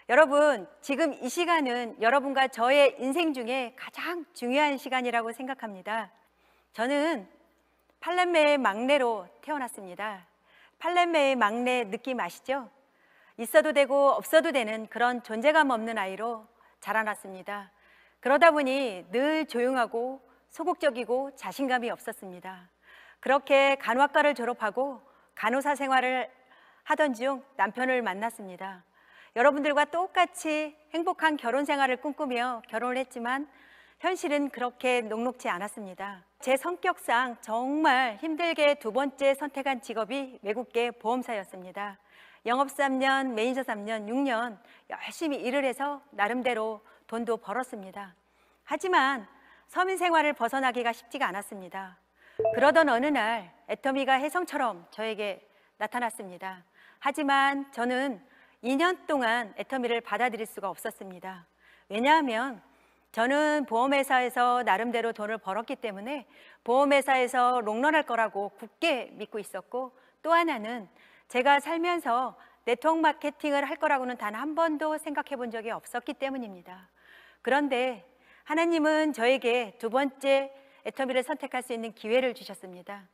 여러분, 지금 이 시간은 여러분과 저의 인생 중에 가장 중요한 시간이라고 생각합니다. 저는 팔남매의 막내로 태어났습니다. 팔남매의 막내 느낌 아시죠? 있어도 되고 없어도 되는 그런 존재감 없는 아이로 자라났습니다. 그러다 보니 늘 조용하고 소극적이고 자신감이 없었습니다. 그렇게 간호학과를 졸업하고 간호사 생활을 하던 중 남편을 만났습니다. 여러분들과 똑같이 행복한 결혼 생활을 꿈꾸며 결혼을 했지만 현실은 그렇게 녹록지 않았습니다. 제 성격상 정말 힘들게 두 번째 선택한 직업이 외국계 보험사였습니다. 영업 3년, 매니저 3년, 6년 열심히 일을 해서 나름대로 돈도 벌었습니다. 하지만 서민 생활을 벗어나기가 쉽지가 않았습니다. 그러던 어느 날 애터미가 혜성처럼 저에게 나타났습니다. 하지만 저는 2년 동안 애터미를 받아들일 수가 없었습니다. 왜냐하면 저는 보험회사에서 나름대로 돈을 벌었기 때문에 보험회사에서 롱런할 거라고 굳게 믿고 있었고, 또 하나는 제가 살면서 네트워크 마케팅을 할 거라고는 단 한 번도 생각해 본 적이 없었기 때문입니다. 그런데 하나님은 저에게 두 번째 애터미를 선택할 수 있는 기회를 주셨습니다.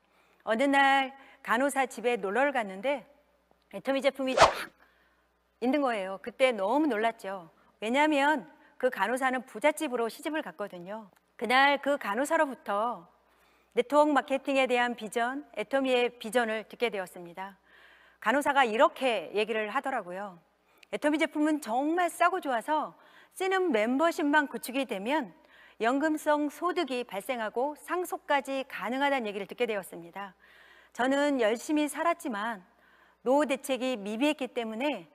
어느 날 간호사 집에 놀러를 갔는데 애터미 제품이 쫙 있는 거예요. 그때 너무 놀랐죠. 왜냐하면 그 간호사는 부잣집으로 시집을 갔거든요. 그날 그 간호사로부터 네트워크 마케팅에 대한 비전, 애터미의 비전을 듣게 되었습니다. 간호사가 이렇게 얘기를 하더라고요. 애터미 제품은 정말 싸고 좋아서 쓰는 멤버십만 구축이 되면 연금성 소득이 발생하고 상속까지 가능하다는 얘기를 듣게 되었습니다. 저는 열심히 살았지만 노후 대책이 미비했기 때문에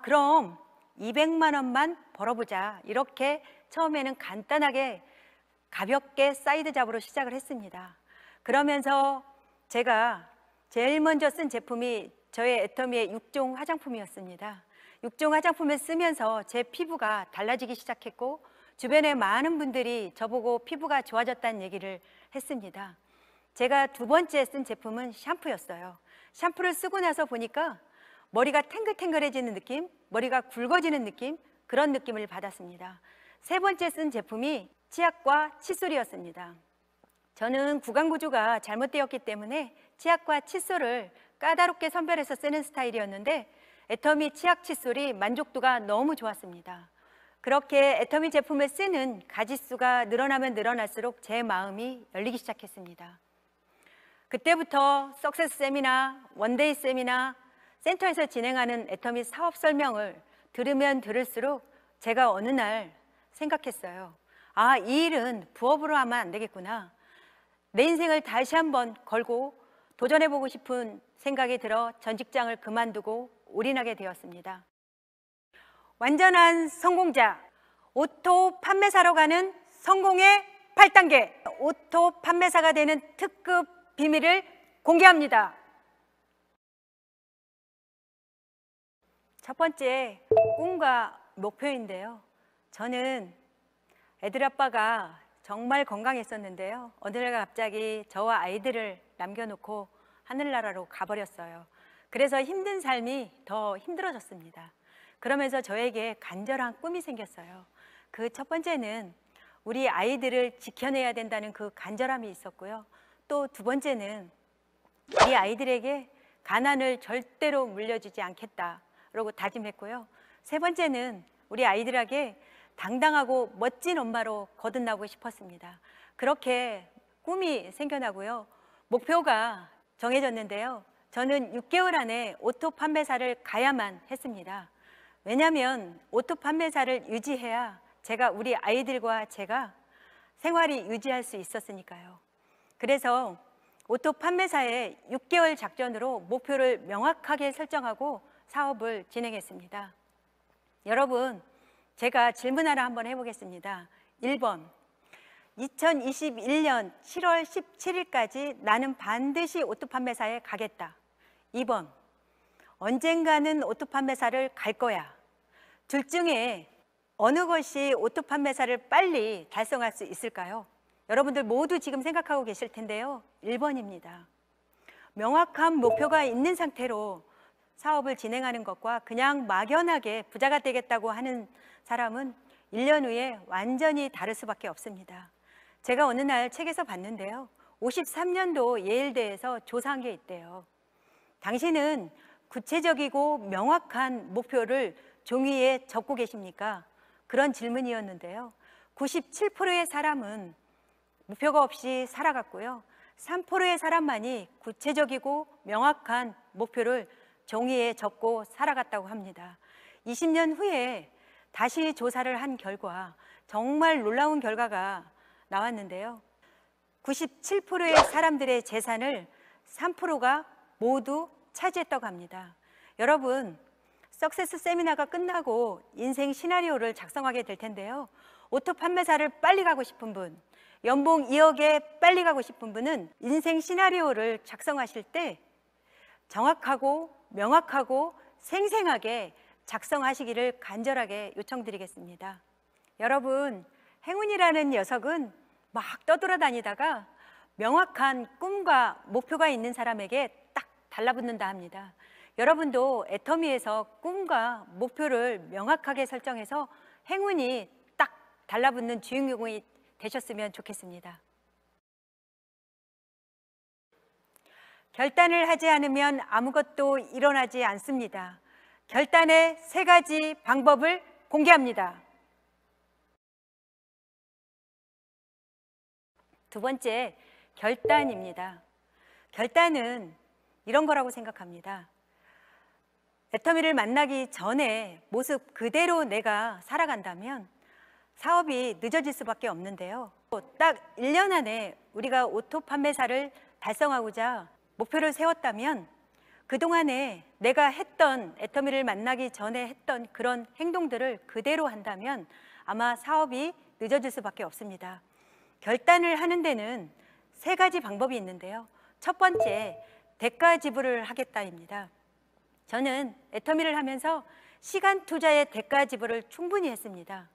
그럼 200만 원만 벌어보자, 이렇게 처음에는 간단하게 가볍게 사이드 잡으로 시작을 했습니다. 그러면서 제가 제일 먼저 쓴 제품이 저의 애터미의 6종 화장품이었습니다. 6종 화장품을 쓰면서 제 피부가 달라지기 시작했고 주변의 많은 분들이 저보고 피부가 좋아졌다는 얘기를 했습니다. 제가 두 번째 쓴 제품은 샴푸였어요. 샴푸를 쓰고 나서 보니까 머리가 탱글탱글해지는 느낌, 머리가 굵어지는 느낌, 그런 느낌을 받았습니다. 세 번째 쓴 제품이 치약과 칫솔이었습니다. 저는 구강구조가 잘못되었기 때문에 치약과 칫솔을 까다롭게 선별해서 쓰는 스타일이었는데 애터미 치약 칫솔이 만족도가 너무 좋았습니다. 그렇게 애터미 제품을 쓰는 가지수가 늘어나면 늘어날수록 제 마음이 열리기 시작했습니다. 그때부터 석세스 세미나, 원데이 세미나, 센터에서 진행하는 애터미 사업 설명을 들으면 들을수록 제가 어느 날 생각했어요. 이 일은 부업으로 하면 안 되겠구나. 내 인생을 다시 한번 걸고 도전해보고 싶은 생각이 들어 전 직장을 그만두고 올인하게 되었습니다. 완전한 성공자, 오토 판매사로 가는 성공의 8단계, 오토 판매사가 되는 특급 비밀을 공개합니다. 첫 번째, 꿈과 목표인데요. 저는 애들 아빠가 정말 건강했었는데요. 어느 날 갑자기 저와 아이들을 남겨놓고 하늘나라로 가버렸어요. 그래서 힘든 삶이 더 힘들어졌습니다. 그러면서 저에게 간절한 꿈이 생겼어요. 그 첫 번째는 우리 아이들을 지켜내야 된다는 그 간절함이 있었고요. 또 두 번째는 이 아이들에게 가난을 절대로 물려주지 않겠다라고 다짐했고요. 세 번째는 우리 아이들에게 당당하고 멋진 엄마로 거듭나고 싶었습니다. 그렇게 꿈이 생겨나고요. 목표가 정해졌는데요. 저는 6개월 안에 오토 판매사를 가야만 했습니다. 왜냐하면 오토 판매사를 유지해야 우리 아이들과 제가 생활이 유지할 수 있었으니까요. 그래서 오토 판매사의 6개월 작전으로 목표를 명확하게 설정하고 사업을 진행했습니다. 여러분, 제가 질문 하나 한번 해보겠습니다. 1번, 2021년 7월 17일까지 나는 반드시 오토 판매사에 가겠다. 2번, 언젠가는 오토 판매사를 갈 거야. 둘 중에 어느 것이 오토 판매사를 빨리 달성할 수 있을까요? 여러분들 모두 지금 생각하고 계실 텐데요. 1번입니다. 명확한 목표가 있는 상태로 사업을 진행하는 것과 그냥 막연하게 부자가 되겠다고 하는 사람은 1년 후에 완전히 다를 수밖에 없습니다. 제가 어느 날 책에서 봤는데요. 53년도 예일대에서 조사한 게 있대요. 당신은 구체적이고 명확한 목표를 종이에 적고 계십니까? 그런 질문이었는데요. 97%의 사람은 목표가 없이 살아갔고요. 3%의 사람만이 구체적이고 명확한 목표를 종이에 적고 살아갔다고 합니다. 20년 후에 다시 조사를 한 결과 정말 놀라운 결과가 나왔는데요. 97%의 사람들의 재산을 3%가 모두 차지했다고 합니다. 여러분, 석세스 세미나가 끝나고 인생 시나리오를 작성하게 될 텐데요. 오토 판매사를 빨리 가고 싶은 분, 연봉 2억에 빨리 가고 싶은 분은 인생 시나리오를 작성하실 때 정확하고 명확하고 생생하게 작성하시기를 간절하게 요청드리겠습니다. 여러분, 행운이라는 녀석은 막 떠돌아다니다가 명확한 꿈과 목표가 있는 사람에게 딱 달라붙는다 합니다. 여러분도 애터미에서 꿈과 목표를 명확하게 설정해서 행운이 딱 달라붙는 주인공이 되셨으면 좋겠습니다. 결단을 하지 않으면 아무것도 일어나지 않습니다. 결단의 3가지 방법을 공개합니다. 두 번째, 결단입니다. 결단은 이런 거라고 생각합니다. 애터미를 만나기 전에 모습 그대로 내가 살아간다면 사업이 늦어질 수밖에 없는데요. 딱 1년 안에 우리가 오토 판매사를 달성하고자 목표를 세웠다면 그동안에 내가 했던, 애터미를 만나기 전에 했던 그런 행동들을 그대로 한다면 아마 사업이 늦어질 수밖에 없습니다. 결단을 하는 데는 3가지 방법이 있는데요. 첫 번째, 대가 지불을 하겠다입니다. 저는 애터미를 하면서 시간 투자의 대가 지불을 충분히 했습니다.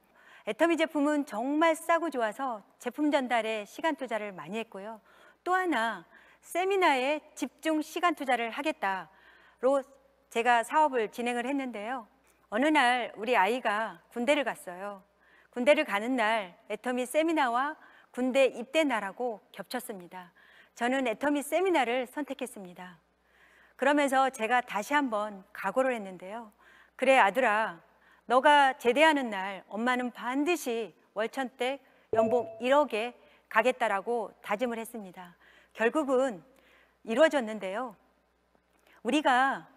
애터미 제품은 정말 싸고 좋아서 제품 전달에 시간 투자를 많이 했고요. 또 하나, 세미나에 집중 시간 투자를 하겠다로 제가 사업을 진행을 했는데요. 어느 날 우리 아이가 군대를 갔어요. 군대를 가는 날 애터미 세미나와 군대 입대 날하고 겹쳤습니다. 저는 애터미 세미나를 선택했습니다. 그러면서 제가 다시 한번 각오를 했는데요. 그래 아들아, 너가 제대하는 날 엄마는 반드시 월천댁 연봉 1억에 가겠다라고 다짐을 했습니다. 결국은 이루어졌는데요. 우리가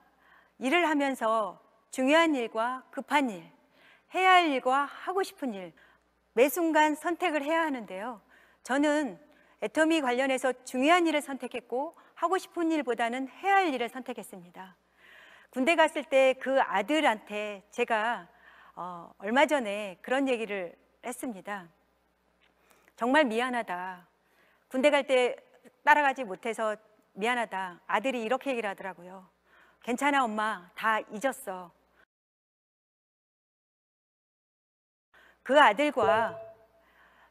일을 하면서 중요한 일과 급한 일, 해야 할 일과 하고 싶은 일, 매 순간 선택을 해야 하는데요. 저는 애터미 관련해서 중요한 일을 선택했고 하고 싶은 일보다는 해야 할 일을 선택했습니다. 군대 갔을 때 그 아들한테 제가 얼마 전에 그런 얘기를 했습니다. 정말 미안하다. 군대 갈 때 따라가지 못해서 미안하다. 아들이 이렇게 얘기를 하더라고요. 괜찮아 엄마, 다 잊었어. 그 아들과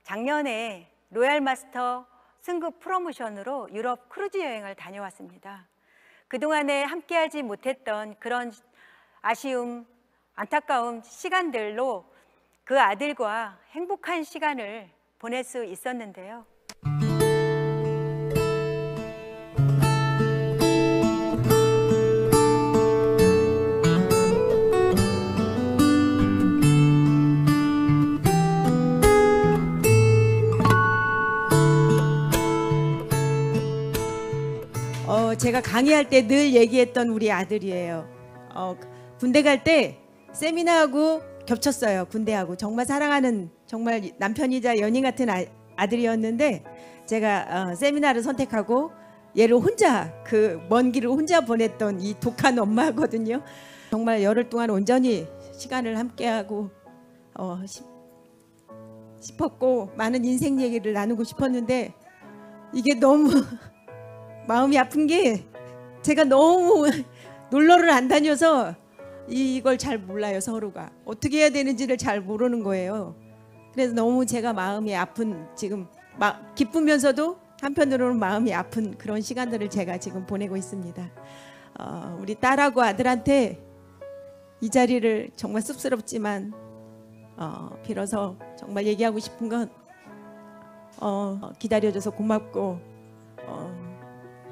작년에 로얄 마스터 승급 프로모션으로 유럽 크루즈 여행을 다녀왔습니다. 그동안에 함께하지 못했던 그런 아쉬움, 안타까운 시간들로 그 아들과 행복한 시간을 보낼 수 있었는데요. 제가 강의할 때 늘 얘기했던 우리 아들이에요. 군대 갈 때 세미나하고 겹쳤어요. 군대하고 정말 사랑하는, 정말 남편이자 연인 같은 아들이었는데 제가 세미나를 선택하고 얘를 혼자, 그 먼 길을 혼자 보냈던 이 독한 엄마거든요. 정말 열흘 동안 온전히 시간을 함께하고 싶었고 많은 인생 얘기를 나누고 싶었는데 이게 너무 마음이 아픈 게 제가 너무 놀러를 안 다녀서 이걸 잘 몰라요. 서로가 어떻게 해야 되는지를 잘 모르는 거예요. 그래서 너무 제가 마음이 아픈, 지금 기쁘면서도 한편으로는 마음이 아픈 그런 시간들을 제가 지금 보내고 있습니다. 우리 딸하고 아들한테 이 자리를 정말 쑥스럽지만 빌어서 정말 얘기하고 싶은 건 기다려줘서 고맙고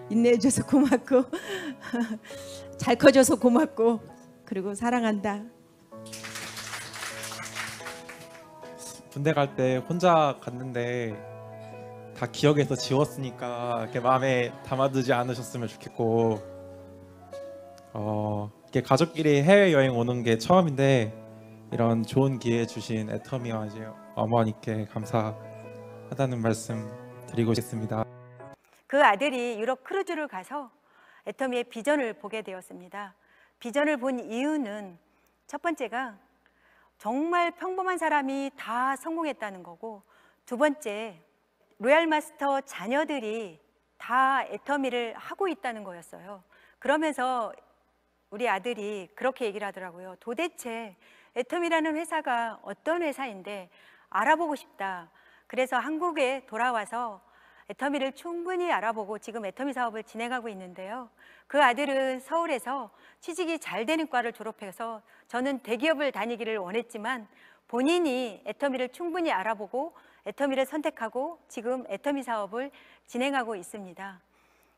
인내해줘서 고맙고 잘 커줘서 고맙고 그리고 사랑한다. 군대 갈 때 혼자 갔는데 다 기억에서 지웠으니까 이렇게 마음에 담아두지 않으셨으면 좋겠고, 이렇게 가족끼리 해외 여행 오는 게 처음인데 이런 좋은 기회 주신 애터미와 이제 어머니께 감사하다는 말씀 드리고 싶습니다. 그 아들이 유럽 크루즈를 가서 애터미의 비전을 보게 되었습니다. 비전을 본 이유는 첫 번째가 정말 평범한 사람이 다 성공했다는 거고, 두 번째 로얄 마스터 자녀들이 다 애터미를 하고 있다는 거였어요. 그러면서 우리 아들이 그렇게 얘기를 하더라고요. 도대체 애터미라는 회사가 어떤 회사인데 알아보고 싶다. 그래서 한국에 돌아와서 애터미를 충분히 알아보고 지금 애터미 사업을 진행하고 있는데요. 그 아들은 서울에서 취직이 잘 되는 과를 졸업해서 저는 대기업을 다니기를 원했지만 본인이 애터미를 충분히 알아보고 애터미를 선택하고 지금 애터미 사업을 진행하고 있습니다.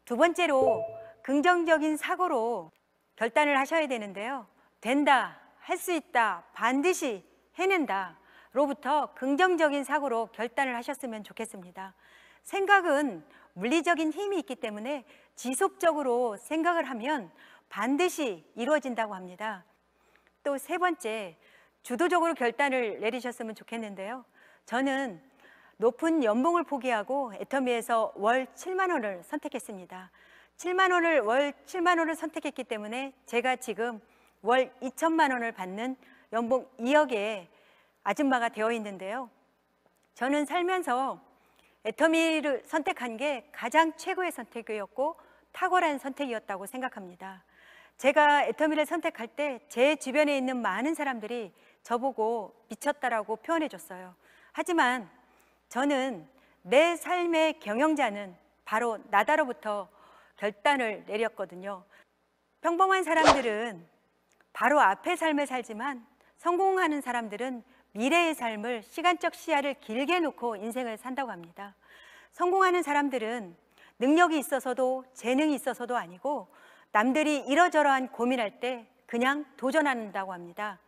두 번째로 긍정적인 사고로 결단을 하셔야 되는데요. 된다, 할 수 있다, 반드시 해낸다 로부터 긍정적인 사고로 결단을 하셨으면 좋겠습니다. 생각은 물리적인 힘이 있기 때문에 지속적으로 생각을 하면 반드시 이루어진다고 합니다. 또 세 번째, 주도적으로 결단을 내리셨으면 좋겠는데요. 저는 높은 연봉을 포기하고 애터미에서 월 7만 원을 선택했습니다. 7만 원을 월 7만 원을 선택했기 때문에 제가 지금 월 2천만 원을 받는 연봉 2억의 아줌마가 되어 있는데요. 저는 살면서 애터미를 선택한 게 가장 최고의 선택이었고 탁월한 선택이었다고 생각합니다. 제가 애터미를 선택할 때 제 주변에 있는 많은 사람들이 저보고 미쳤다라고 표현해 줬어요. 하지만 저는 내 삶의 경영자는 바로 나다로부터 결단을 내렸거든요. 평범한 사람들은 바로 앞의 삶을 살지만 성공하는 사람들은 미래의 삶을, 시간적 시야를 길게 놓고 인생을 산다고 합니다. 성공하는 사람들은 능력이 있어서도 재능이 있어서도 아니고 남들이 이러저러한 고민할 때 그냥 도전한다고 합니다.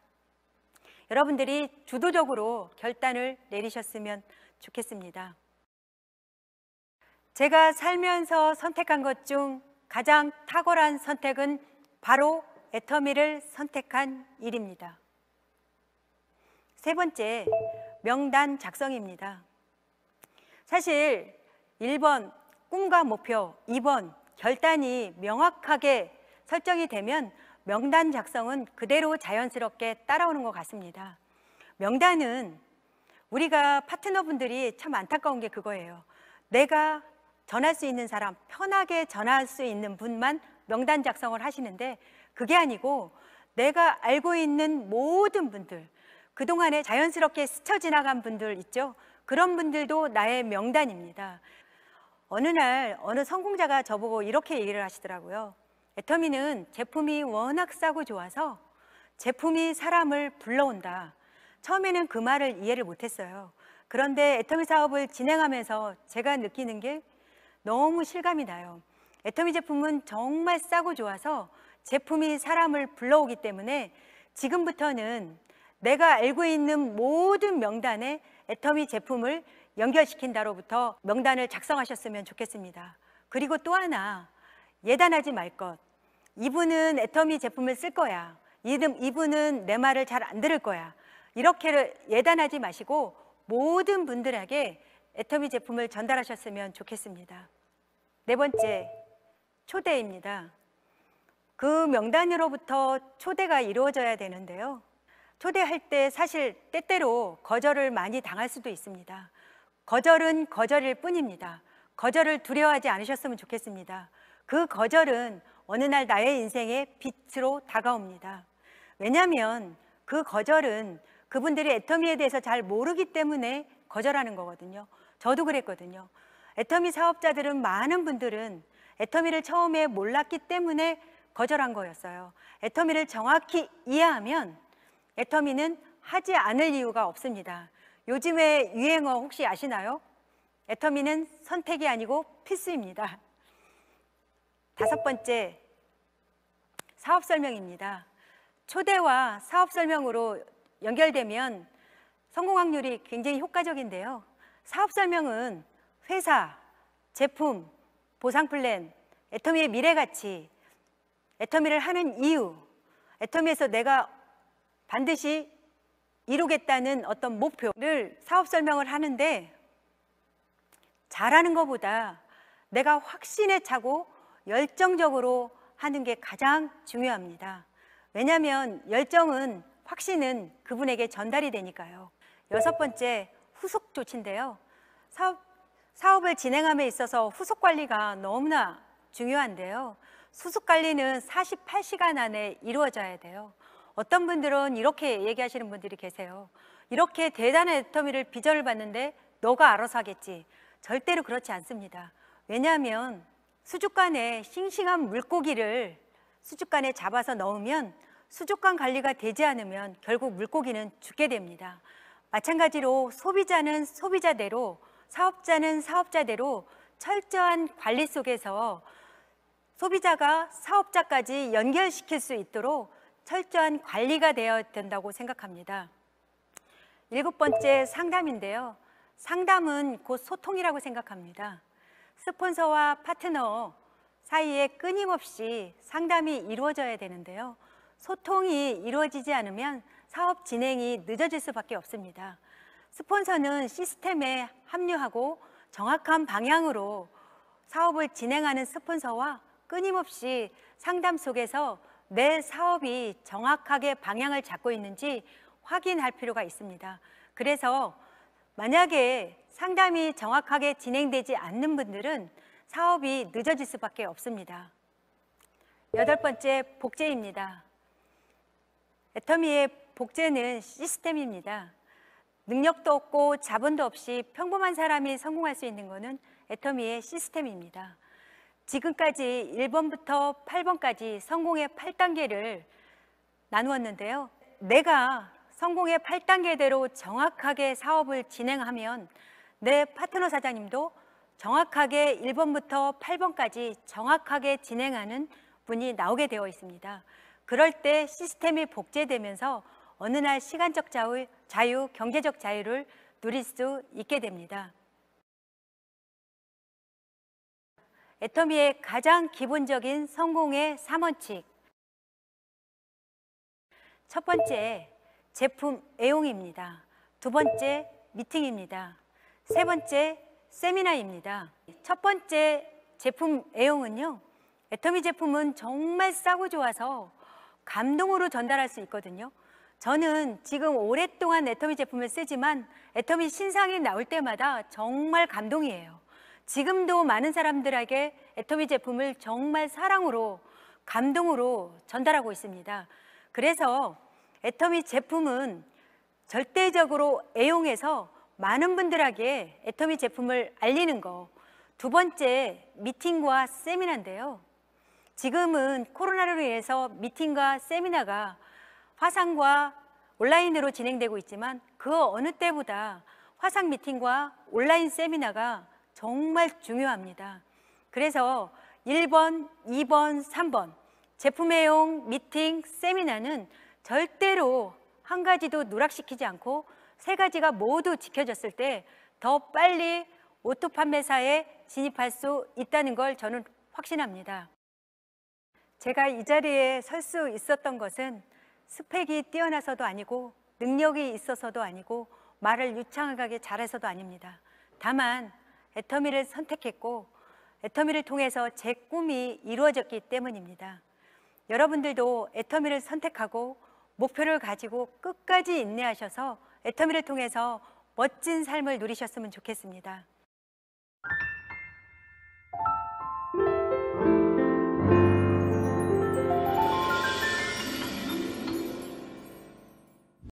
여러분들이 주도적으로 결단을 내리셨으면 좋겠습니다. 제가 살면서 선택한 것 중 가장 탁월한 선택은 바로 애터미를 선택한 일입니다. 세 번째, 명단 작성입니다. 사실 1번 꿈과 목표, 2번 결단이 명확하게 설정이 되면 명단 작성은 그대로 자연스럽게 따라오는 것 같습니다. 명단은 우리가 파트너분들이 참 안타까운 게 그거예요. 내가 전할 수 있는 사람, 편하게 전할 수 있는 분만 명단 작성을 하시는데 그게 아니고 내가 알고 있는 모든 분들, 그동안에 자연스럽게 스쳐 지나간 분들 있죠? 그런 분들도 나의 명단입니다. 어느 날 어느 성공자가 저보고 이렇게 얘기를 하시더라고요. 애터미는 제품이 워낙 싸고 좋아서 제품이 사람을 불러온다. 처음에는 그 말을 이해를 못했어요. 그런데 애터미 사업을 진행하면서 제가 느끼는 게 너무 실감이 나요. 애터미 제품은 정말 싸고 좋아서 제품이 사람을 불러오기 때문에 지금부터는 내가 알고 있는 모든 명단에 애터미 제품을 연결시킨다로부터 명단을 작성하셨으면 좋겠습니다. 그리고 또 하나, 예단하지 말 것. 이분은 애터미 제품을 쓸 거야. 이분은 내 말을 잘 안 들을 거야. 이렇게 예단하지 마시고 모든 분들에게 애터미 제품을 전달하셨으면 좋겠습니다. 네 번째, 초대입니다. 그 명단으로부터 초대가 이루어져야 되는데요. 초대할 때 사실 때때로 거절을 많이 당할 수도 있습니다. 거절은 거절일 뿐입니다. 거절을 두려워하지 않으셨으면 좋겠습니다. 그 거절은 어느 날 나의 인생에 빛으로 다가옵니다. 왜냐하면 그 거절은 그분들이 애터미에 대해서 잘 모르기 때문에 거절하는 거거든요. 저도 그랬거든요. 애터미 사업자들은 많은 분들은 애터미를 처음에 몰랐기 때문에 거절한 거였어요. 애터미를 정확히 이해하면 애터미는 하지 않을 이유가 없습니다. 요즘의 유행어 혹시 아시나요? 애터미는 선택이 아니고 필수입니다. 5번째, 사업 설명입니다. 초대와 사업 설명으로 연결되면 성공 확률이 굉장히 효과적인데요. 사업 설명은 회사, 제품, 보상 플랜, 애터미의 미래 가치, 애터미를 하는 이유, 애터미에서 내가 반드시 이루겠다는 어떤 목표를 사업 설명을 하는데, 잘하는 것보다 내가 확신에 차고 열정적으로 하는 게 가장 중요합니다. 왜냐하면 열정은, 확신은 그분에게 전달이 되니까요. 6번째, 후속 조치인데요. 사업을 진행함에 있어서 후속 관리가 너무나 중요한데요. 후속 관리는 48시간 안에 이루어져야 돼요. 어떤 분들은 이렇게 얘기하시는 분들이 계세요. 이렇게 대단한 애터미를 비전을 봤는데 너가 알아서 하겠지. 절대로 그렇지 않습니다. 왜냐하면 수족관에 싱싱한 물고기를 수족관에 잡아서 넣으면 수족관 관리가 되지 않으면 결국 물고기는 죽게 됩니다. 마찬가지로 소비자는 소비자대로, 사업자는 사업자대로 철저한 관리 속에서 소비자가 사업자까지 연결시킬 수 있도록 철저한 관리가 되어야 된다고 생각합니다. 7번째, 상담인데요. 상담은 곧 소통이라고 생각합니다. 스폰서와 파트너 사이에 끊임없이 상담이 이루어져야 되는데요. 소통이 이루어지지 않으면 사업 진행이 늦어질 수밖에 없습니다. 스폰서는 시스템에 합류하고 정확한 방향으로 사업을 진행하는 스폰서와 끊임없이 상담 속에서 내 사업이 정확하게 방향을 잡고 있는지 확인할 필요가 있습니다. 그래서 만약에 상담이 정확하게 진행되지 않는 분들은 사업이 늦어질 수밖에 없습니다. 8번째, 복제입니다. 애터미의 복제는 시스템입니다. 능력도 없고 자본도 없이 평범한 사람이 성공할 수 있는 것은 애터미의 시스템입니다. 지금까지 1번부터 8번까지 성공의 8단계를 나누었는데요. 내가 성공의 8단계대로 정확하게 사업을 진행하면 내 파트너 사장님도 정확하게 1번부터 8번까지 정확하게 진행하는 분이 나오게 되어 있습니다. 그럴 때 시스템이 복제되면서 어느 날 시간적 자유, 경제적 자유를 누릴 수 있게 됩니다. 애터미의 가장 기본적인 성공의 3원칙. 첫 번째, 제품 애용입니다. 두 번째, 미팅입니다. 세 번째, 세미나입니다. 첫 번째, 제품 애용은요, 애터미 제품은 정말 싸고 좋아서 감동으로 전달할 수 있거든요. 저는 지금 오랫동안 애터미 제품을 쓰지만 애터미 신상이 나올 때마다 정말 감동이에요. 지금도 많은 사람들에게 애터미 제품을 정말 사랑으로, 감동으로 전달하고 있습니다. 그래서 애터미 제품은 절대적으로 애용해서 많은 분들에게 애터미 제품을 알리는 거. 두 번째, 미팅과 세미나인데요. 지금은 코로나로 인해서 미팅과 세미나가 화상과 온라인으로 진행되고 있지만 그 어느 때보다 화상 미팅과 온라인 세미나가 정말 중요합니다. 그래서 1번, 2번, 3번 제품 애용, 미팅, 세미나는 절대로 한 가지도 누락시키지 않고 세 가지가 모두 지켜졌을 때 더 빨리 오토 판매사에 진입할 수 있다는 걸 저는 확신합니다. 제가 이 자리에 설 수 있었던 것은 스펙이 뛰어나서도 아니고 능력이 있어서도 아니고 말을 유창하게 잘해서도 아닙니다. 다만 애터미를 선택했고 애터미를 통해서 제 꿈이 이루어졌기 때문입니다. 여러분들도 애터미를 선택하고 목표를 가지고 끝까지 인내하셔서 애터미를 통해서 멋진 삶을 누리셨으면 좋겠습니다.